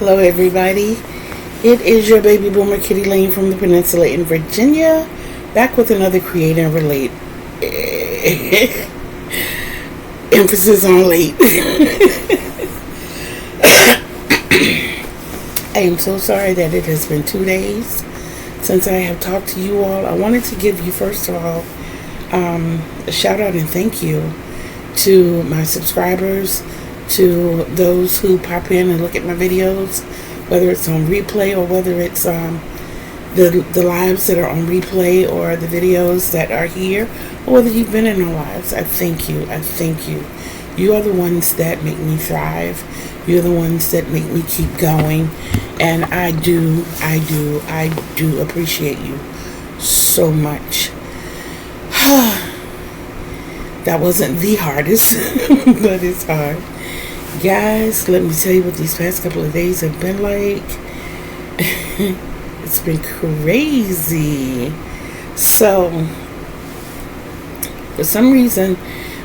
Hello, everybody. It is your baby boomer Kitty Lane from the Peninsula in Virginia, back with another Create and Relate. Emphasis on late. I am so sorry that it has been 2 days since I have talked to you all. I wanted to give you, first of all, a shout out and thank you to my subscribers, to those who pop in and look at my videos, whether it's on replay or whether it's the lives that are on replay or the videos that are here, or whether you've been in our lives. I thank you. I thank you. You are the ones that make me thrive. You're the ones that make me keep going. And I do appreciate you so much. That wasn't the hardest, but it's hard. Guys, let me tell you what these past couple of days have been like. It's been crazy. So, for some reason,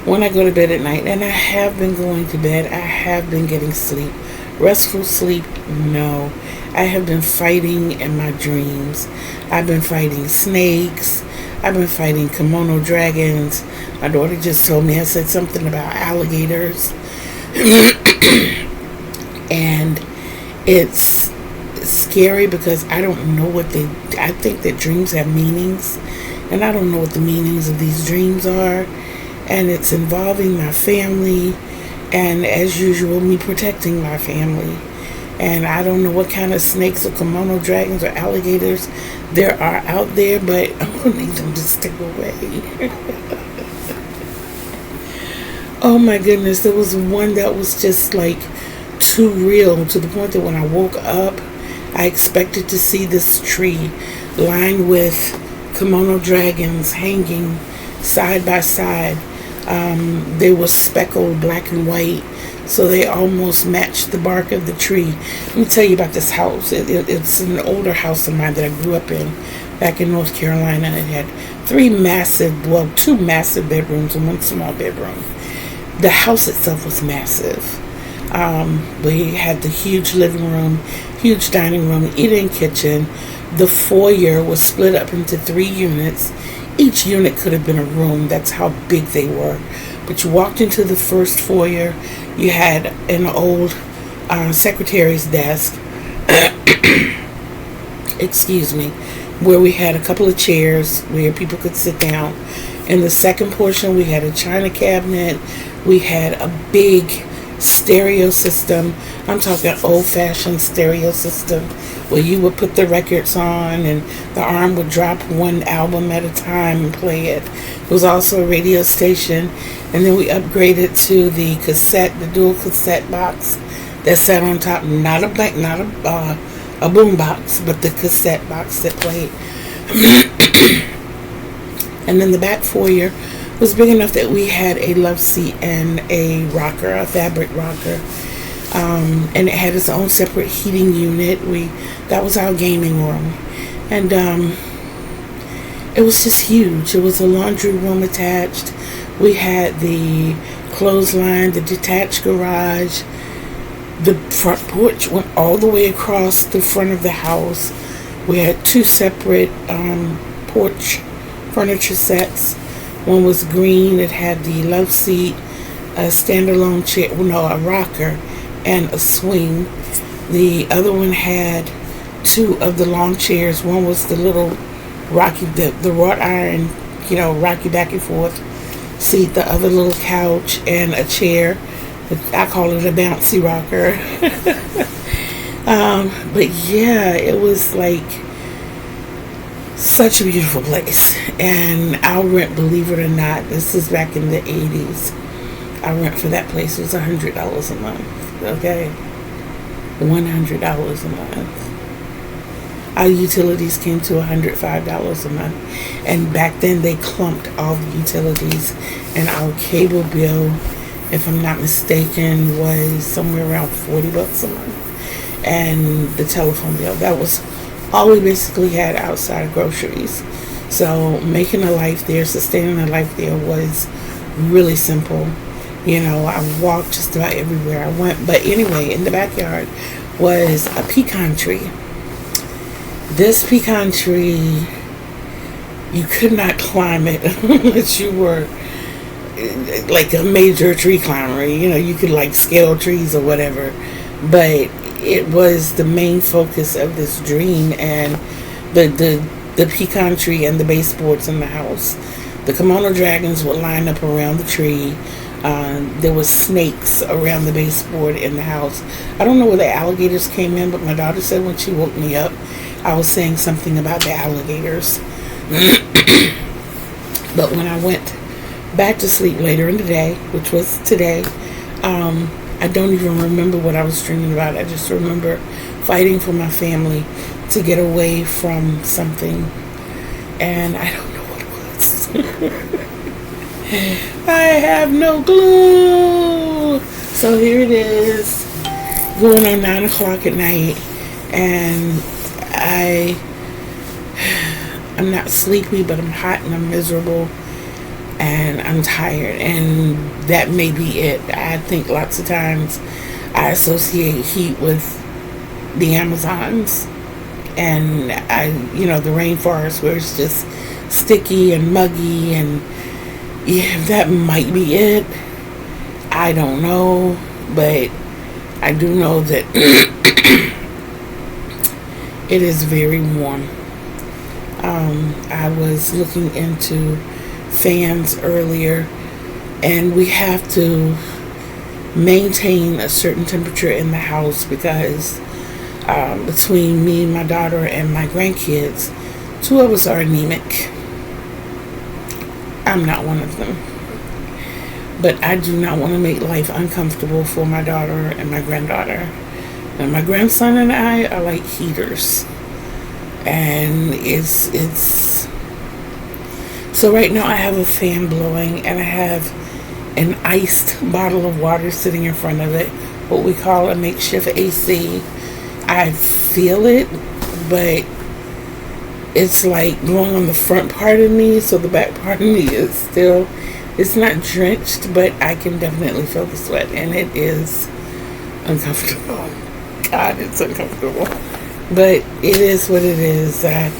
when I go to bed at night, and I have been going to bed, I have been getting sleep. Restful sleep, no. I have been fighting in my dreams. I've been fighting snakes. I've been fighting kimono dragons. My daughter just told me I said something about alligators. And it's scary because I don't know I think that dreams have meanings, and I don't know what the meanings of these dreams are, and it's involving my family, and as usual, me protecting my family. And I don't know what kind of snakes or kimono dragons or alligators there are out there, but I'm going to need them to stick away. Oh my goodness, there was one that was just like too real, to the point that when I woke up, I expected to see this tree lined with kimono dragons hanging side by side. They were speckled black and white, so they almost matched the bark of the tree. Let me tell you about this house. It's an older house of mine that I grew up in back in North Carolina. It had two massive bedrooms and one small bedroom. The house itself was massive. We had the huge living room, huge dining room, eating kitchen. The foyer was split up into 3 units. Each unit could have been a room. That's how big they were. But you walked into the first foyer. You had an old secretary's desk. Excuse me. Where we had a couple of chairs where people could sit down. In the second portion, we had a china cabinet. We had a big stereo system. I'm talking old-fashioned stereo system where you would put the records on and the arm would drop one album at a time and play it. It was also a radio station, and then we upgraded to the dual cassette box that sat on top, not a boom box, but the cassette box that played. And then the back foyer was big enough that we had a love seat and a rocker, a fabric rocker. And it had its own separate heating unit. That was our gaming room. And it was just huge. It was a laundry room attached. We had the clothesline, the detached garage. The front porch went all the way across the front of the house. We had 2 separate porch furniture sets. One was green. It had the love seat, a standalone chair, a rocker, and a swing. The other one had 2 of the long chairs. One was the little rocky, the wrought iron, rocky back and forth seat. The other little couch and a chair. I call it a bouncy rocker. But yeah, it was like such a beautiful place. And our rent, believe it or not, this is back in the 80s. Our rent for that place was $100 a month. Okay? $100 a month. Our utilities came to $105 a month. And back then they clumped all the utilities. And our cable bill, if I'm not mistaken, was somewhere around $40 a month. And the telephone bill, that was all we basically had outside of groceries. So making a life there, sustaining a life there was really simple. I walked just about everywhere I went. But anyway, in the backyard, was a pecan tree. This pecan tree, you could not climb it unless you were like a major tree climber. You know, you could like scale trees or whatever, but it was the main focus of this dream. And the pecan tree and the baseboards in the house, the kimono dragons would line up around the tree. There was snakes around the baseboard in the house. I don't know where the alligators came in, but my daughter said when she woke me up, I was saying something about the alligators. But when I went back to sleep later in the day, which was today, I don't even remember what I was dreaming about. I just remember fighting for my family to get away from something, and I don't know what it was. I have no clue. So here it is, going on 9 o'clock at night, and I'm not sleepy, but I'm hot and I'm miserable and I'm tired, and that may be it. I think lots of times I associate heat with the Amazons and the rainforest where it's just sticky and muggy, and yeah, that might be it. I don't know, but I do know that it is very warm. I was looking into fans earlier, and we have to maintain a certain temperature in the house because between me, my daughter, and my grandkids, 2 of us are anemic. I'm not one of them. But I do not want to make life uncomfortable for my daughter and my granddaughter. And my grandson and I are like heaters. And it's so right now I have a fan blowing, and I have an iced bottle of water sitting in front of it, what we call a makeshift AC. I feel it, but it's like blowing on the front part of me, so the back part of me is still, it's not drenched, but I can definitely feel the sweat, and it is uncomfortable. God, it's uncomfortable. But it is what it is. I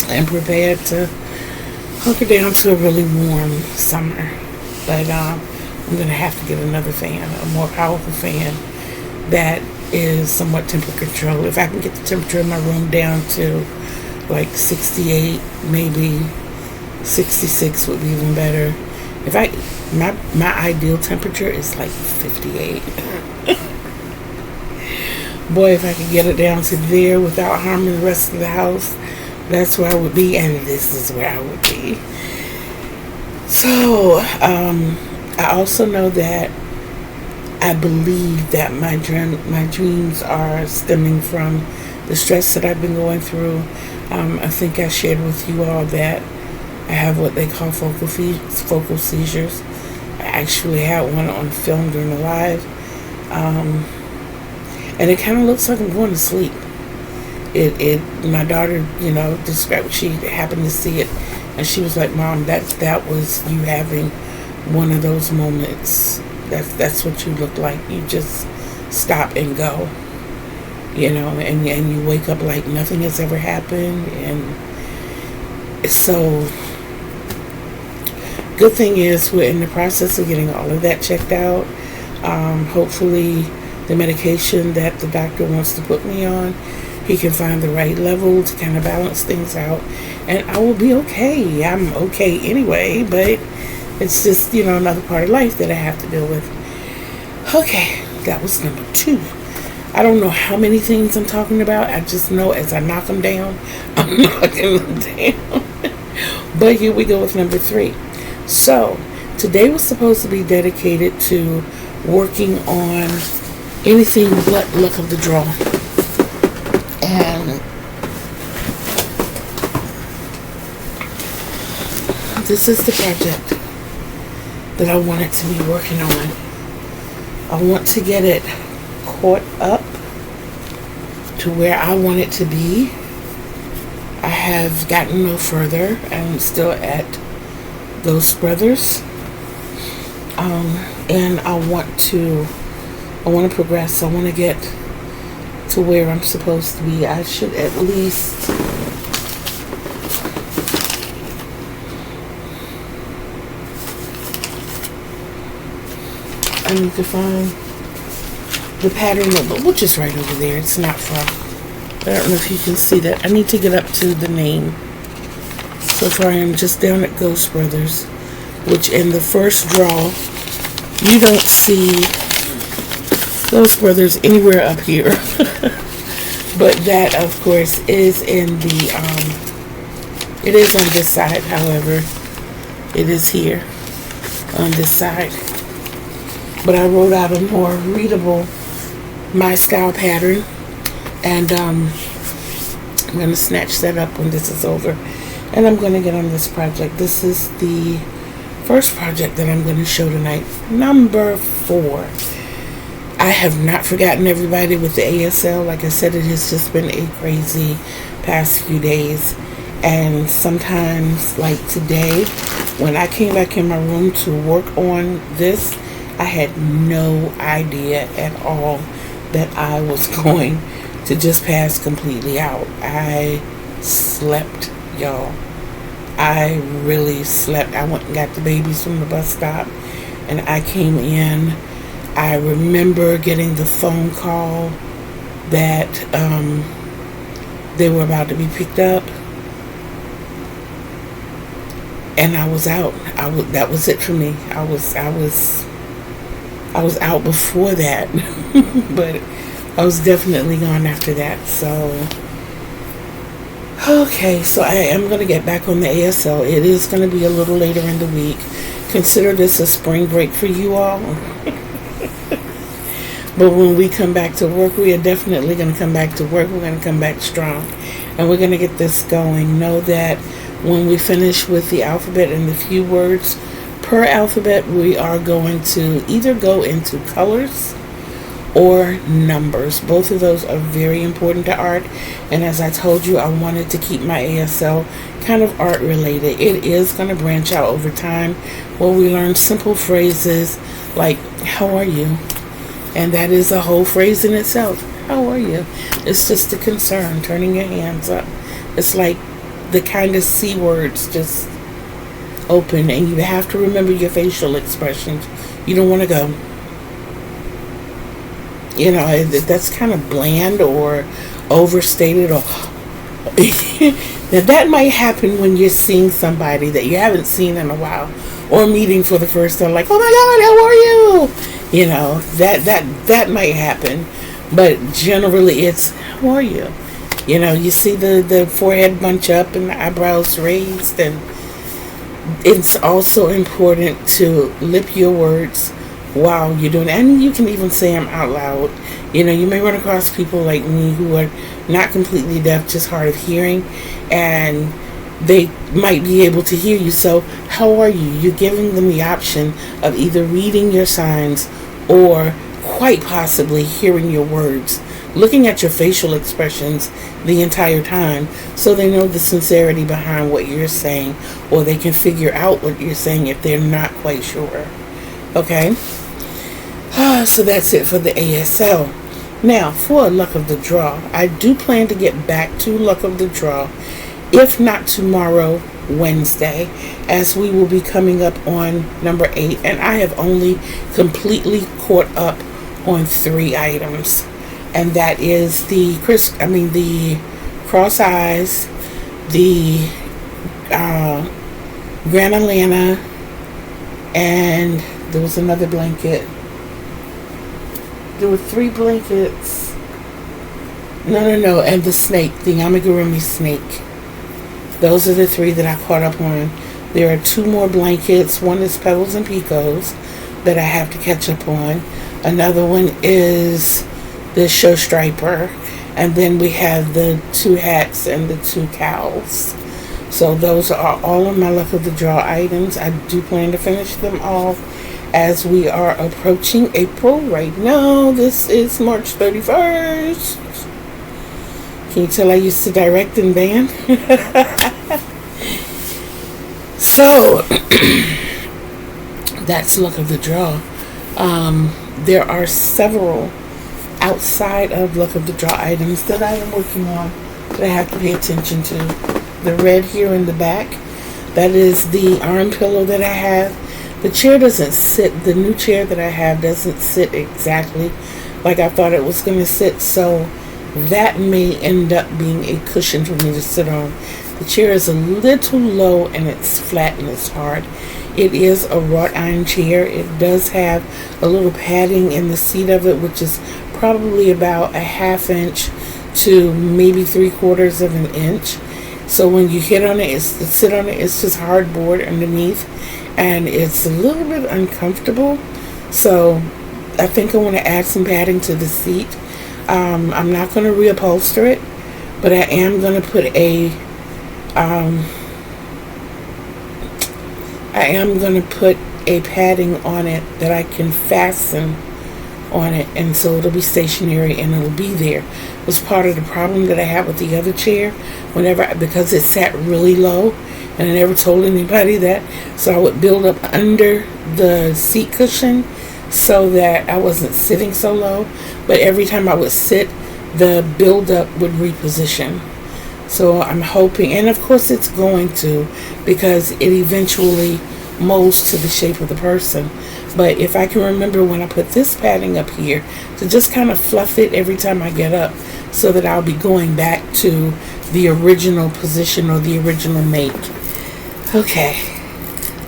am prepared to hunker down to a really warm summer. But I'm going to have to get another fan, a more powerful fan that is somewhat temperature controlled. If I can get the temperature in my room down to like 68, maybe 66 would be even better. My ideal temperature is like 58. Boy, if I could get it down to there without harming the rest of the house, that's where I would be, and this is where I would be. So, I also know that I believe that my dreams are stemming from the stress that I've been going through. I think I shared with you all that I have what they call focal seizures. I actually had one on film during the live. And it kind of looks like I'm going to sleep. My daughter, described, she happened to see it, and she was like, "Mom, that was you having one of those moments. That's what you look like. You just stop and go, and you wake up like nothing has ever happened." And so, good thing is we're in the process of getting all of that checked out. Hopefully, the medication that the doctor wants to put me on, he can find the right level to kind of balance things out, and I will be okay. I'm okay anyway, but it's just, another part of life that I have to deal with. Okay, that was number 2. I don't know how many things I'm talking about. I just know as I knock them down, I'm knocking them down. But here we go with number 3. So, today was supposed to be dedicated to working on anything but luck of the draw. And this is the project that I wanted to be working on. I want to get it caught up to where I want it to be. I have gotten no further. I'm still at Ghost Brothers. And I want to I want to progress. I want to get to where I'm supposed to be. I should at least I need to find the pattern number, which is right over there. It's not far. I don't know if you can see that. I need to get up to the name. So far I am just down at Ghost Brothers, which in the first draw, you don't see Ghost Brothers anywhere up here. But that, of course, is in the, it is on this side, however. It is here on this side. But I wrote out a more readable My Style pattern. And I'm going to snatch that up when this is over. And I'm going to get on this project. This is the first project that I'm going to show tonight. Number 4. I have not forgotten everybody with the ASL. Like I said, it has just been a crazy past few days. And sometimes, like today, when I came back in my room to work on this, I had no idea at all that I was going to just pass completely out. I slept, y'all. I really slept. I went and got the babies from the bus stop, and I came in. I remember getting the phone call that they were about to be picked up, and I was out. That was it for me. I was out before that, but I was definitely gone after that. So, okay, so I am going to get back on the ASL. It is going to be a little later in the week. Consider this a spring break for you all. But when we come back to work, we are definitely going to come back to work. We're going to come back strong, and we're going to get this going. Know that when we finish with the alphabet and the few words per alphabet, we are going to either go into colors or numbers. Both of those are very important to art, and as I told you, I wanted to keep my ASL kind of art related. It is going to branch out over time where we learn simple phrases like how are you, and that is a whole phrase in itself. How are you? It's just a concern, turning your hands up. It's like the kind of C words just open, and you have to remember your facial expressions. You don't want to go, you know, that's kind of bland or overstated, or now that might happen when you're seeing somebody that you haven't seen in a while, or meeting for the first time, like, oh my God, how are you? You know, that might happen, but generally it's, how are you? You know, you see the forehead bunch up and the eyebrows raised, and it's also important to lip your words while you're doing it. And you can even say them out loud. You know, you may run across people like me who are not completely deaf, just hard of hearing, and they might be able to hear you. So, how are you? You're giving them the option of either reading your signs or quite possibly hearing your words, looking at your facial expressions the entire time, so they know the sincerity behind what you're saying, or they can figure out what you're saying if they're not quite sure. Okay? So that's it for the ASL. Now, for Luck of the Draw, I do plan to get back to Luck of the Draw, if not tomorrow, Wednesday, as we will be coming up on number 8, and I have only completely caught up on 3 items. And that is the cross eyes, the Grand Atlanta, and there was another blanket. There were 3 blankets. No, and the snake, the amigurumi snake. Those are the 3 that I caught up on. There are 2 more blankets. One is Pebbles and Picos that I have to catch up on. Another one is the show striper, and then we have the 2 hats and the 2 cows. So those are all of my Luck of the Draw items. I do plan to finish them all as we are approaching April. Right now, this is March 31st. Can you tell I used to direct in band? So that's Luck of the Draw. there are several outside of luck of the draw items that I am working on that I have to pay attention to. The red here in the back, that is the arm pillow that I have. The chair doesn't sit, the new chair that I have doesn't sit exactly like I thought it was going to sit, so that may end up being a cushion for me to sit on. The chair is a little low and it's flat and it's hard. It is a wrought iron chair. It does have a little padding in the seat of it, which is probably about a 1/2 inch to maybe 3/4 of an inch. So when you sit on it, it's just hardboard underneath, and it's a little bit uncomfortable. So I think I want to add some padding to the seat. I'm not going to reupholster it, but I am going to put a padding on it that I can fasten on it, and so it'll be stationary and it'll be there. It was part of the problem that I had with the other chair because it sat really low, and I never told anybody that, so I would build up under the seat cushion so that I wasn't sitting so low, but every time I would sit, the buildup would reposition. So I'm hoping, and of course it's going to, because it eventually molds to the shape of the person. But if I can remember when I put this padding up here, to just kind of fluff it every time I get up, so that I'll be going back to the original position or the original make. Okay,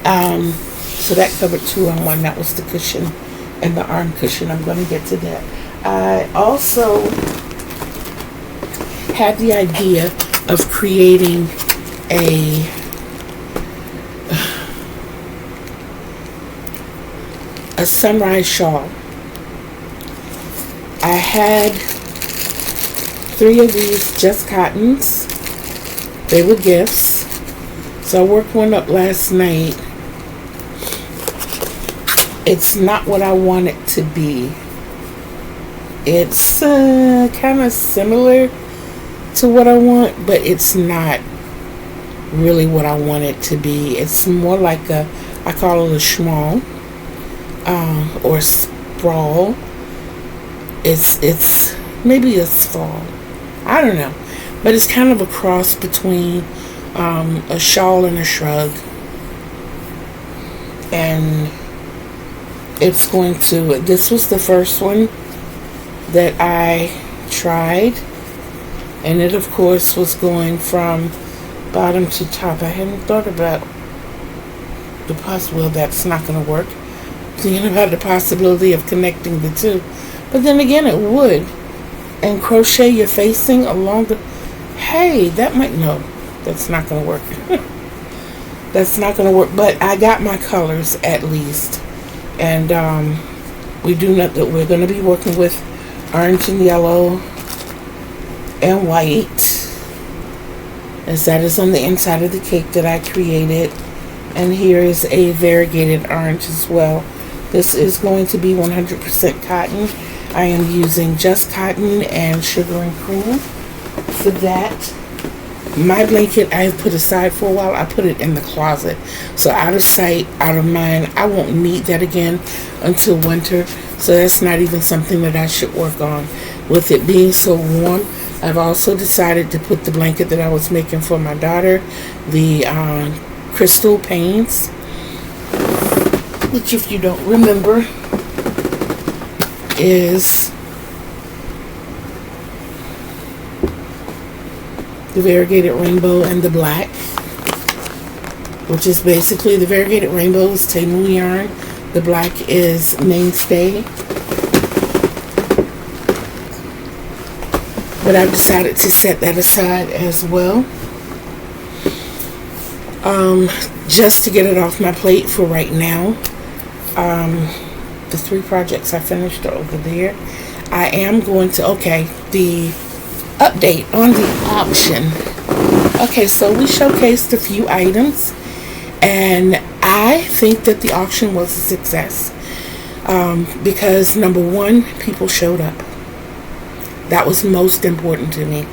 so that covered 2 on 1. That was the cushion and the arm cushion. I'm going to get to that. I also had the idea of creating a sunrise shawl. I had 3 of these Just Cottons. They were gifts. So I worked one up last night. It's not what I want it to be. It's kind of similar to what I want, but it's not really what I want it to be. It's more like I call it a schmall, or sprawl. It's maybe a sprawl. I don't know, but it's kind of a cross between a shawl and a shrug, and it's going to. This was the first one that I tried, and it of course was going from bottom to top. I hadn't thought about the well, that's not going to work. Thinking about the possibility of connecting the two, but then again it would, and crochet your facing along the, hey, that might, no, that's not going to work. That's not going to work, but I got my colors at least, and we do know that we're going to be working with orange and yellow and white, as that is on the inside of the cake that I created. And here is a variegated orange as well. This is going to be 100% cotton. I am using Just Cotton and sugar and cream for that. My blanket I have put aside for a while. I put it in the closet, so out of sight, out of mind. I won't need that again until winter, so that's not even something that I should work on. With it being so warm, I've also decided to put the blanket that I was making for my daughter, the crystal panes, which, if you don't remember, is the variegated rainbow and the black, which is basically, the variegated rainbow is Temu yarn, the black is Mainstay. But I've decided to set that aside as well, just to get it off my plate for right now. The 3 projects I finished are over there. I am going to, okay, the update on the auction. Okay, so we showcased a few items, and I think that the auction was a success, because number 1, people showed up. That was most important to me,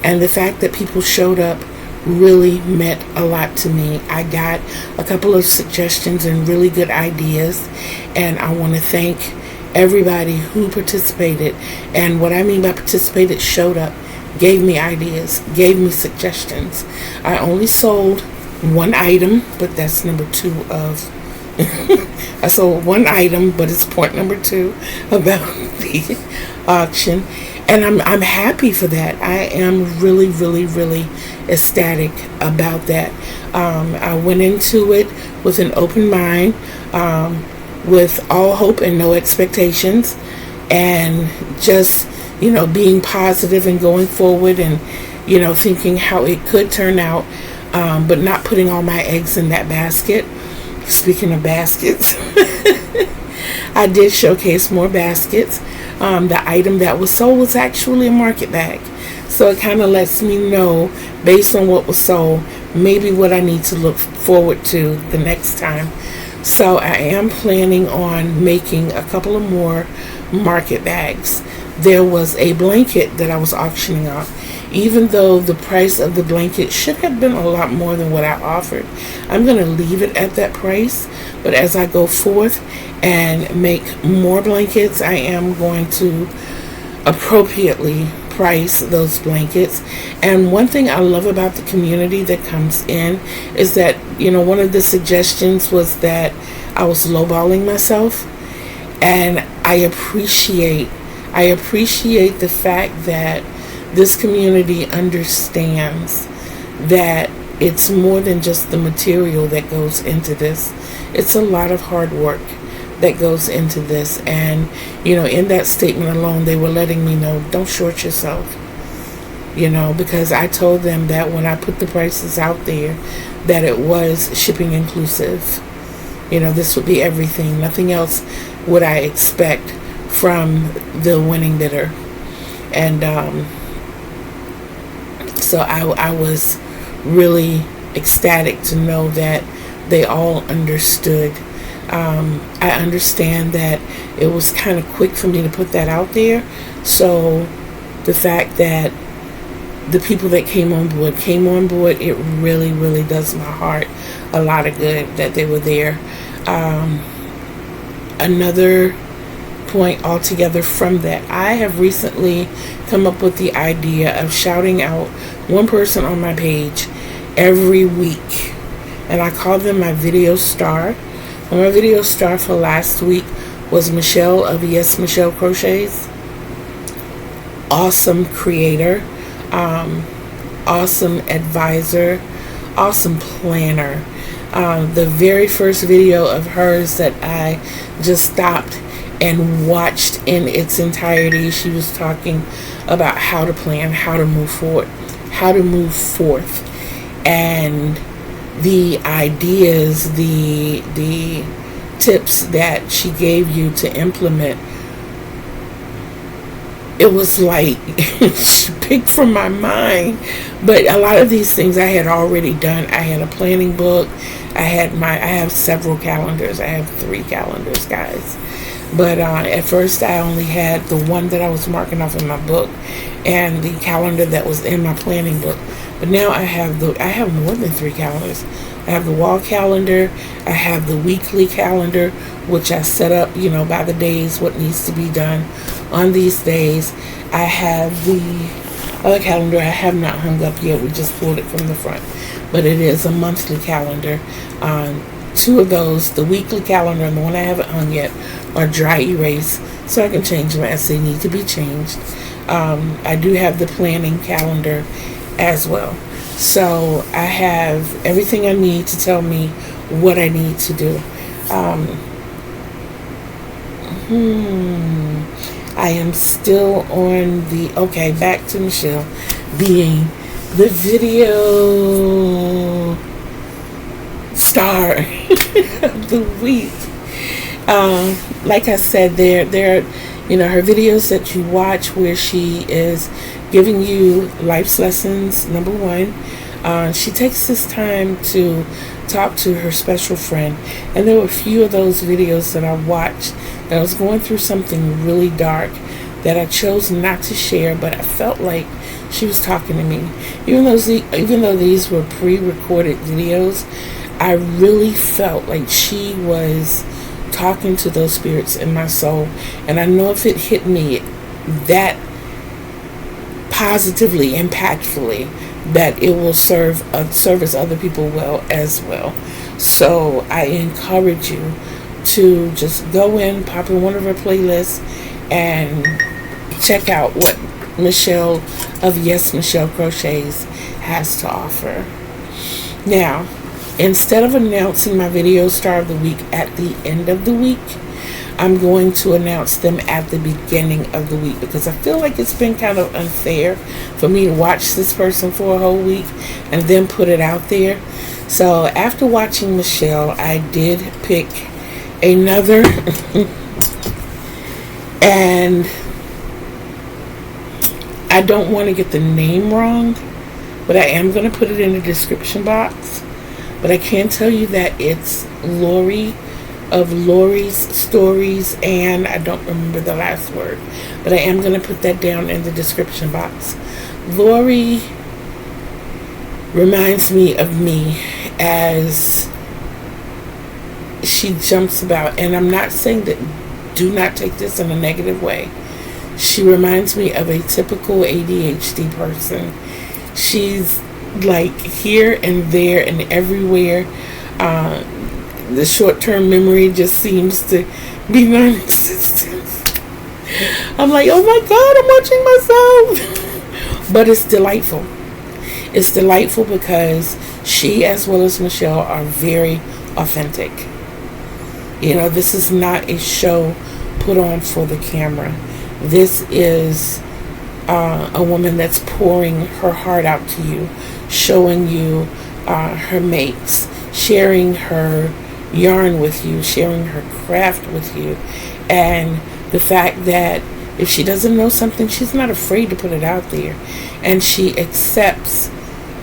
and the fact that people showed up really meant a lot to me. I got a couple of suggestions and really good ideas, and I want to thank everybody who participated, and what I mean by participated, showed up, gave me ideas, gave me suggestions. I only sold one item, but that's number two of I sold one item, but it's point number two about the auction, and I'm happy for that. I am really, really, really ecstatic about that. I went into it with an open mind, with all hope and no expectations, and just, being positive and going forward, and thinking how it could turn out, but not putting all my eggs in that basket. Speaking of baskets, I did showcase more baskets. The item that was sold was actually a market bag, so it kind of lets me know, based on what was sold, maybe what I need to look forward to the next time. So I am planning on making a couple of more market bags. There was a blanket that I was auctioning off. Even though the price of the blanket should have been a lot more than what I offered, I'm going to leave it at that price. But as I go forth and make more blankets, I am going to appropriately price those blankets. And one thing I love about the community that comes in is that, one of the suggestions was that I was lowballing myself. And I appreciate the fact that this community understands that it's more than just the material that goes into this. It's a lot of hard work that goes into this. And, in that statement alone, they were letting me know, don't short yourself. Because I told them that when I put the prices out there, that it was shipping inclusive. This would be everything. Nothing else would I expect from the winning bidder. And, so I was really ecstatic to know that they all understood. I understand that it was kind of quick for me to put that out there. So the fact that the people that came on board, it really, really does my heart a lot of good that they were there. Another point altogether from that, I have recently come up with the idea of shouting out one person on my page every week, and I call them my video star. And my video star for last week was Michelle of Yes Michelle Crochets. Awesome creator, awesome advisor, awesome planner. The very first video of hers that I just stopped and watched in its entirety, she was talking about how to plan, how to move forward, how to move forth, and the ideas, the tips that she gave you to implement. It was like she picked from my mind, but a lot of these things I had already done. I had a planning book. I have several calendars. I have 3 calendars, guys. But at first I only had the one that I was marking off in my book and the calendar that was in my planning book. But now I have more than 3 calendars. I have the wall calendar. I have the weekly calendar, which I set up, by the days, what needs to be done on these days. I have the other calendar I have not hung up yet. We just pulled it from the front. But it is a monthly calendar. 2 of those, the weekly calendar and the one I haven't hung yet, are dry erase, so I can change them as they need to be changed. I do have the planning calendar as well. So I have everything I need to tell me what I need to do. I am still on okay, back to Michelle being the video star of the week. Like I said, there her videos that you watch where she is giving you life's lessons. Number 1, she takes this time to talk to her special friend, and there were a few of those videos that I watched that I was going through something really dark that I chose not to share, but I felt like she was talking to me. Even though these were pre-recorded videos, I really felt like she was talking to those spirits in my soul, and I know if it hit me that positively, impactfully, that it will service other people well as well. So I encourage you to just go in, pop in one of her playlists, and check out what Michelle of Yes Michelle Crochets has to offer. Now, instead of announcing my video star of the week at the end of the week, I'm going to announce them at the beginning of the week, because I feel like it's been kind of unfair for me to watch this person for a whole week and then put it out there. So after watching Michelle, I did pick another and I don't want to get the name wrong, but I am going to put it in the description box. But I can tell you that it's Lori of Lori's Stories, and I don't remember the last word, but I am going to put that down in the description box. Lori reminds me of me as she jumps about, and I'm not saying that, do not take this in a negative way. She reminds me of a typical ADHD person. She's like here and there and everywhere. The short-term memory just seems to be non-existent. I'm like, oh my God, I'm watching myself. But it's delightful. It's delightful because she, as well as Michelle, are very authentic. You know, this is not a show put on for the camera. This is a woman that's pouring her heart out to you, showing you her makes, sharing her yarn with you, sharing her craft with you, and the fact that if she doesn't know something, she's not afraid to put it out there, and she accepts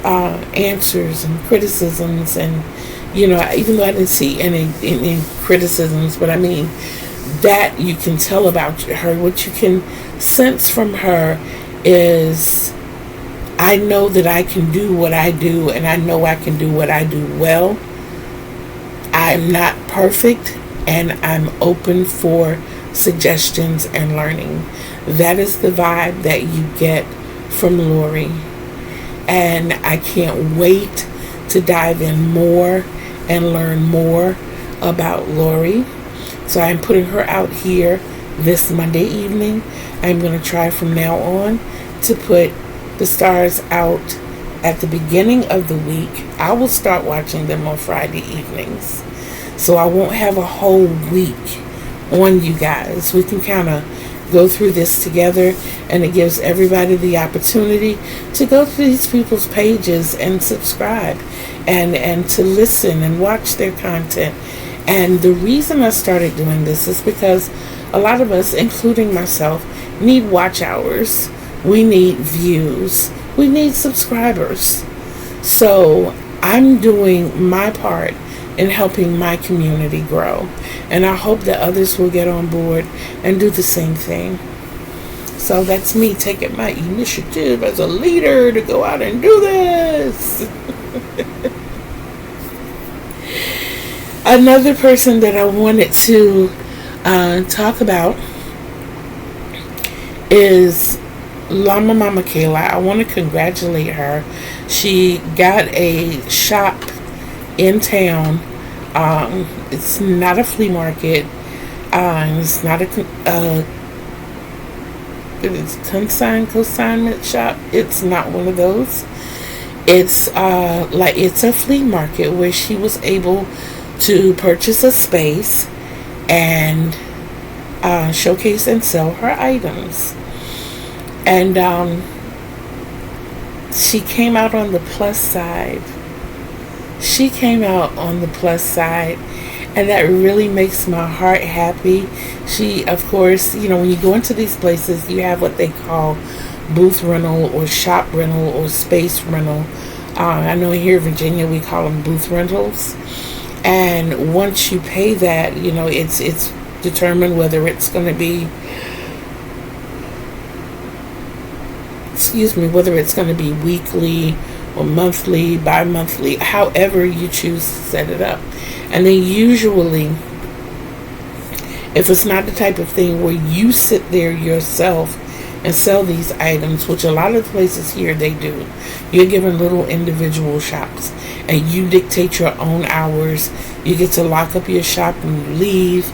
answers and criticisms. And you know, even though I didn't see any criticisms, but I mean that you can tell about her. What you can sense from her is, I know that I can do what I do, and I know I can do what I do well. I'm not perfect, and I'm open for suggestions and learning. That is the vibe that you get from Lori, and I can't wait to dive in more and learn more about Lori. So I'm putting her out here this Monday evening. I'm going to try from now on to put the stars out at the beginning of the week. I will start watching them on Friday evenings, so I won't have a whole week on you guys. We can kind of go through this together, and it gives everybody the opportunity to go to these people's pages and subscribe and to listen and watch their content. And the reason I started doing this is because a lot of us, including myself, need watch hours. We need views. We need subscribers. So I'm doing my part in helping my community grow. And I hope that others will get on board and do the same thing. So that's me taking my initiative as a leader to go out and do this. Another person that I wanted to talk about is Llama Mama Kayla. I want to congratulate her. She got a shop in town. It's not a flea market. It's not a it's consignment shop. It's not one of those. It's it's a flea market where she was able to purchase a space and showcase and sell her items. And she came out on the plus side. She came out on the plus side, and that really makes my heart happy. She, of course, you know, when you go into these places, you have what they call booth rental or shop rental or space rental. I know here in Virginia we call them booth rentals. And once you pay that, you know, it's determined whether it's going to be, whether it's going to be weekly or monthly, bi-monthly, however you choose to set it up. And they usually If it's not the type of thing where you sit there yourself and sell these items, which a lot of the places here they do, you're given little individual shops and you dictate your own hours. You get to lock up your shop when you leave,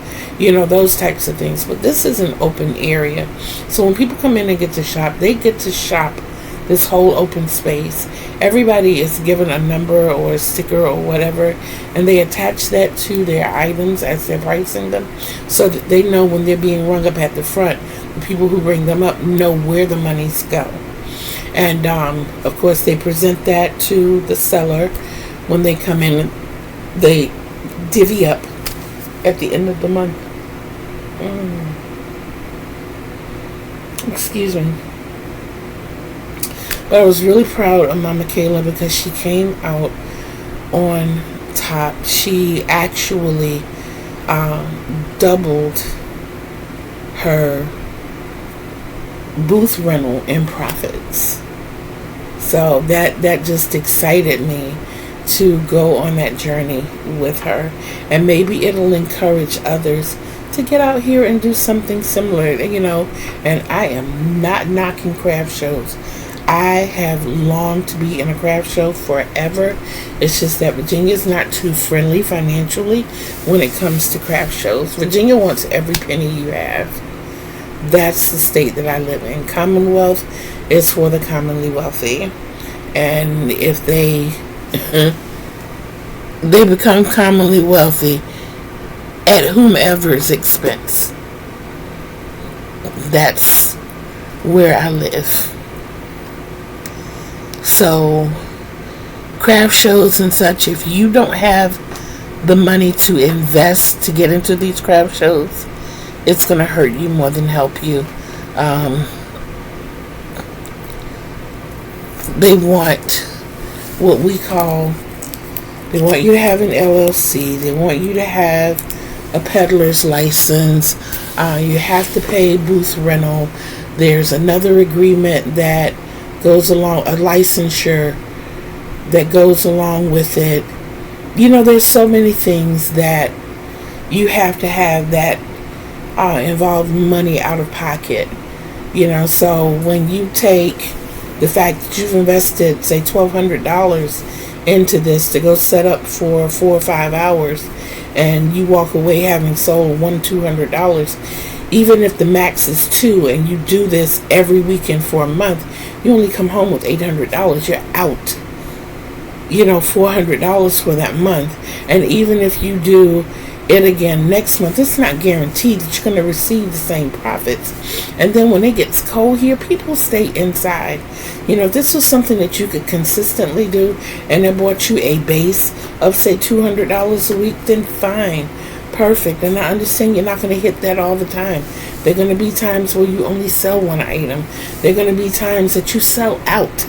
those types of things. But this is an open area. So when people come in and get to shop, they get to shop this whole open space. Everybody is given a number or a sticker or whatever, and they attach that to their items as they're pricing them, so that they know when they're being rung up at the front, the people who bring them up know where the monies go. And of course they present that to the seller when they come in. They divvy up at the end of the month. Excuse me. But I was really proud of Mama Kayla because she came out on top. She actually doubled her booth rental in profits. So that just excited me to go on that journey with her. And maybe it'll encourage others to get out here and do something similar, And I am not knocking craft shows. I have longed to be in a craft show forever. It's just that Virginia's not too friendly financially when it comes to craft shows. Virginia wants every penny you have. That's the state that I live in. Commonwealth is for the commonly wealthy. And if they they become commonly wealthy at whomever's expense. That's where I live. So, craft shows and such, if you don't have the money to invest to get into these craft shows, it's going to hurt you more than help you. They want what we call, they want you to have an LLC. They want you to have a peddler's license. You have to pay booth rental. There's another agreement that goes along, a licensure that goes along with it. There's so many things that you have to have that involve money out of pocket. So when you take the fact that you've invested, say, $1,200 into this to go set up for 4 or 5 hours, and you walk away having sold $200, even if the max is $2, and you do this every weekend for a month, you only come home with $800. You're out, $400 for that month. And even if you do it again next month, it's not guaranteed that you're going to receive the same profits. And then when it gets cold here, people stay inside. If this was something that you could consistently do and it brought you a base of, say, $200 a week, then fine, perfect. And I understand you're not going to hit that all the time. There are going to be times where you only sell one item. There are going to be times that you sell out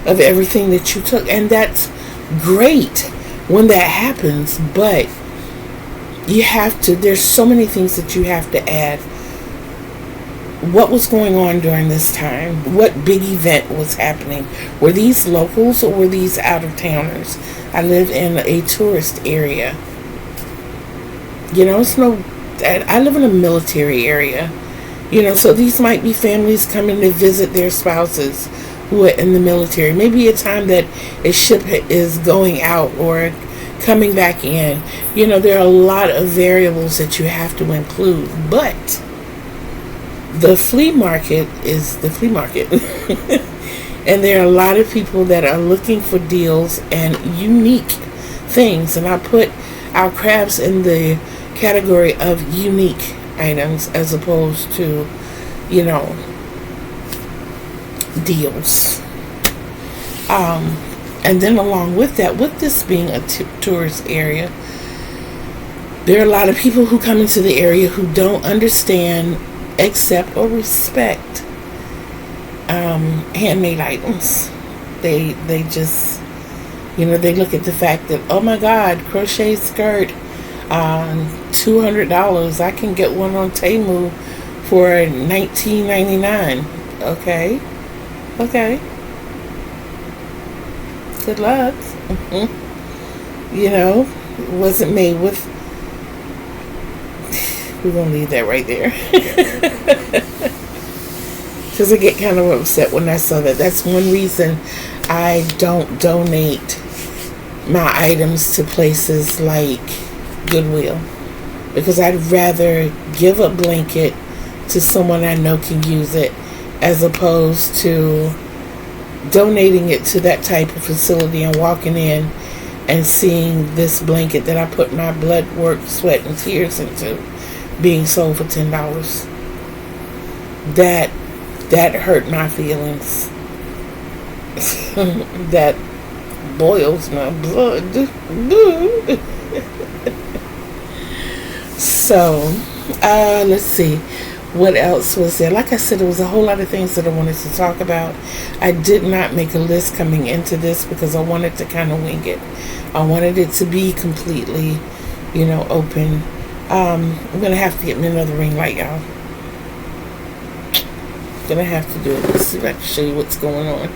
of everything that you took. And that's great when that happens, but you have to, there's so many things that you have to add. What was going on during this time? What big event was happening? Were these locals or were these out-of-towners? I live in a tourist area. I live in a military area. So these might be families coming to visit their spouses who are in the military. Maybe a time that a ship is going out or coming back in. There are a lot of variables that you have to include, but the flea market is the flea market. And there are a lot of people that are looking for deals and unique things. And I put our crafts in the category of unique items as opposed to, deals. And then along with that, with this being a tourist area, there are a lot of people who come into the area who don't understand, accept, or respect handmade items. They just, they look at the fact that, oh my God, crochet skirt, $200. I can get one on Temu for $19.99. Okay. Good luck. It wasn't made with we're going to leave that right there. Because I get kind of upset when I saw that. That's one reason I don't donate my items to places like Goodwill. Because I'd rather give a blanket to someone I know can use it, as opposed to donating it to that type of facility and walking in and seeing this blanket that I put my blood, work, sweat, and tears into being sold for $10. That hurt my feelings. That boils my blood. So, let's see. What else was there? Like I said, there was a whole lot of things that I wanted to talk about. I did not make a list coming into this because I wanted to kind of wing it. I wanted it to be completely, open. I'm going to have to get me another ring light, y'all. Gonna have to do it. Let's see if I can show you what's going on.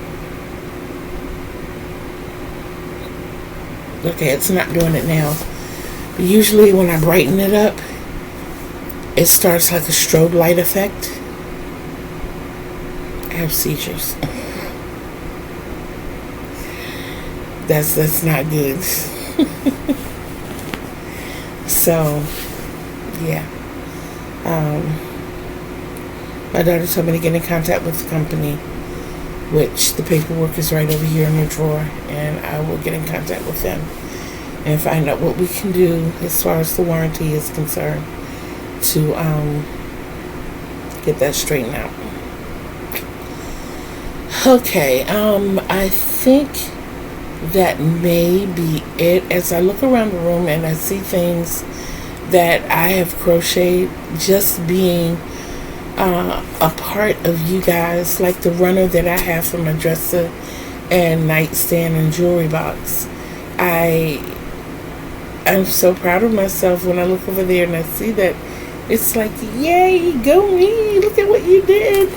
Okay, it's not doing it now. But usually when I brighten it up, it starts like a strobe light effect. I have seizures. That's not good. So, yeah. My daughter told me to get in contact with the company, which the paperwork is right over here in the drawer, and I will get in contact with them and find out what we can do as far as the warranty is concerned to get that straightened out. Okay, I think that may be it. As I look around the room and I see things that I have crocheted, just being a part of you guys, like the runner that I have for my dresser and nightstand and jewelry box. I'm so proud of myself when I look over there and I see that. It's like, yay, go me, look at what you did.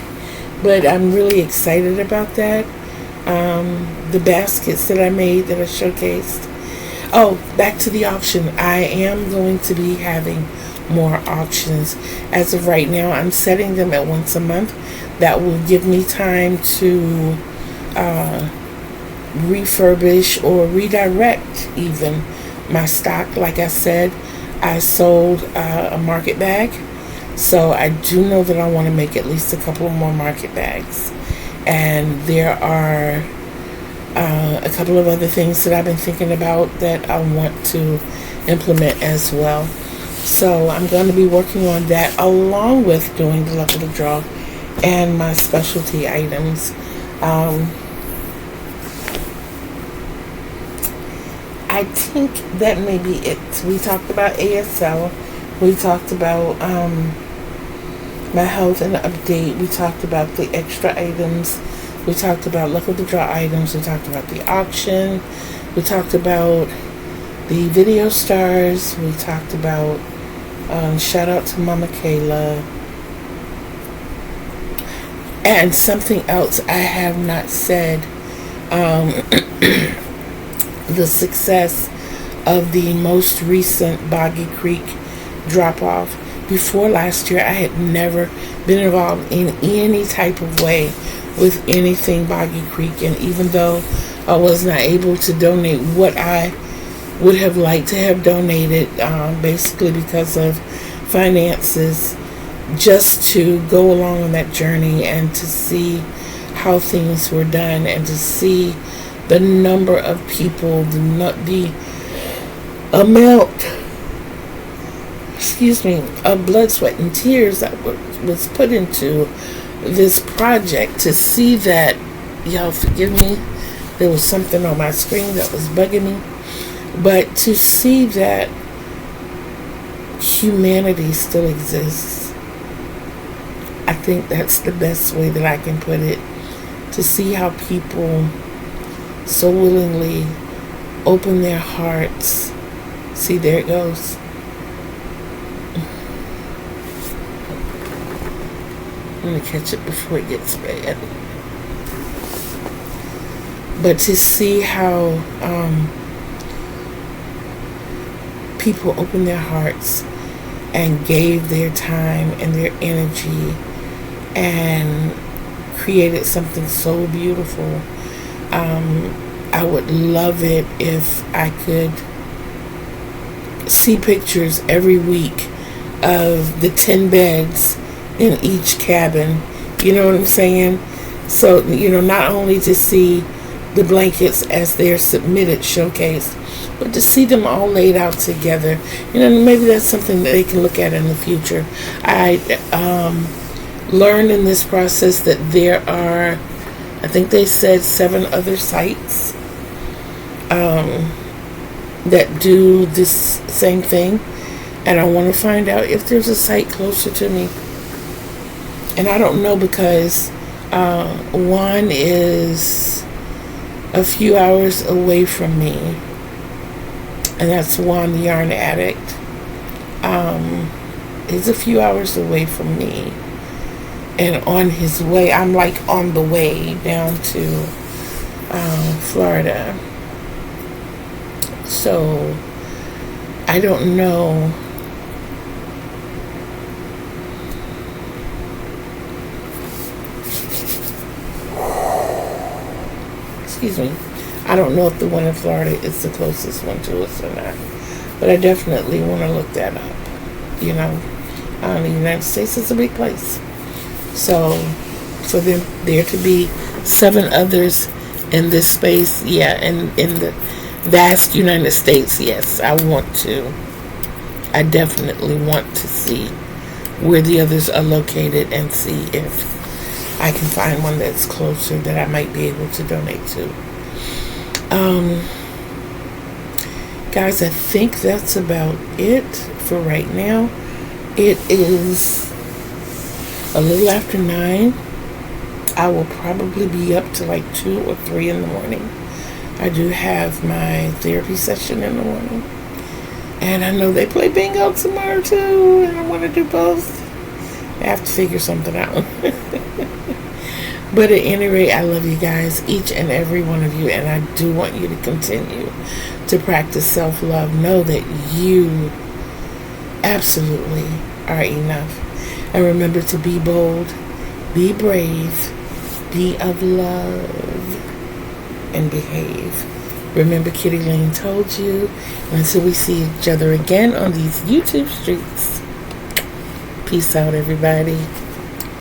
But I'm really excited about that. The baskets that I made that I showcased. Oh, back to the auction. I am going to be having more auctions. As of right now, I'm setting them at once a month. That will give me time to refurbish or redirect even my stock. Like I said, I sold a market bag, so I do know that I want to make at least a couple of more market bags. And there are a couple of other things that I've been thinking about that I want to implement as well. So I'm going to be working on that along with doing the luck of the draw and my specialty items. I think that may be it. We talked about ASL. We talked about my health and update. We talked about the extra items. We talked about luck of the draw items. We talked about the auction. We talked about the video stars. We talked about shout out to Mama Kayla. And something else I have not said. The success of the most recent Boggy Creek drop-off. Before last year, I had never been involved in any type of way with anything Boggy Creek, and even though I was not able to donate what I would have liked to have donated, basically because of finances, just to go along on that journey and to see how things were done and to see the number of people, the amount, of blood, sweat, and tears that was put into this project. To see that, y'all forgive me, there was something on my screen that was bugging me, but to see that humanity still exists, I think that's the best way that I can put it. To see how people so willingly open their hearts. See, there it goes. I'm going to catch it before it gets bad. But to see how people open their hearts and gave their time and their energy and created something so beautiful. I would love it if I could see pictures every week of the 10 beds in each cabin. You know what I'm saying? So, not only to see the blankets as they're submitted, showcased, but to see them all laid out together. Maybe that's something that they can look at in the future. I learned in this process that there are, I think they said 7 other sites that do this same thing, and I want to find out if there's a site closer to me. And I don't know, because Juan is a few hours away from me, and that's Juan the Yarn Addict. He's a few hours away from me, and on his way, I'm like on the way down to Florida. So I don't know. Excuse me. I don't know if the one in Florida is the closest one to us or not, but I definitely want to look that up. The United States is a big place. So for there to be 7 others in this space, yeah, and in the vast United States, yes, I definitely want to see where the others are located and see if I can find one that's closer that I might be able to donate to. Guys, I think that's about it for right now. It is a little after 9. I will probably be up to like 2 or 3 in the morning. I do have my therapy session in the morning, and I know they play bingo tomorrow too, and I want to do both. I have to figure something out. But at any rate, I love you guys, each and every one of you, and I do want you to continue to practice self-love. Know that you absolutely are enough. And remember to be bold, be brave, be of love, and behave. Remember, Kitty Lane told you. And until we see each other again on these YouTube streets, peace out, everybody.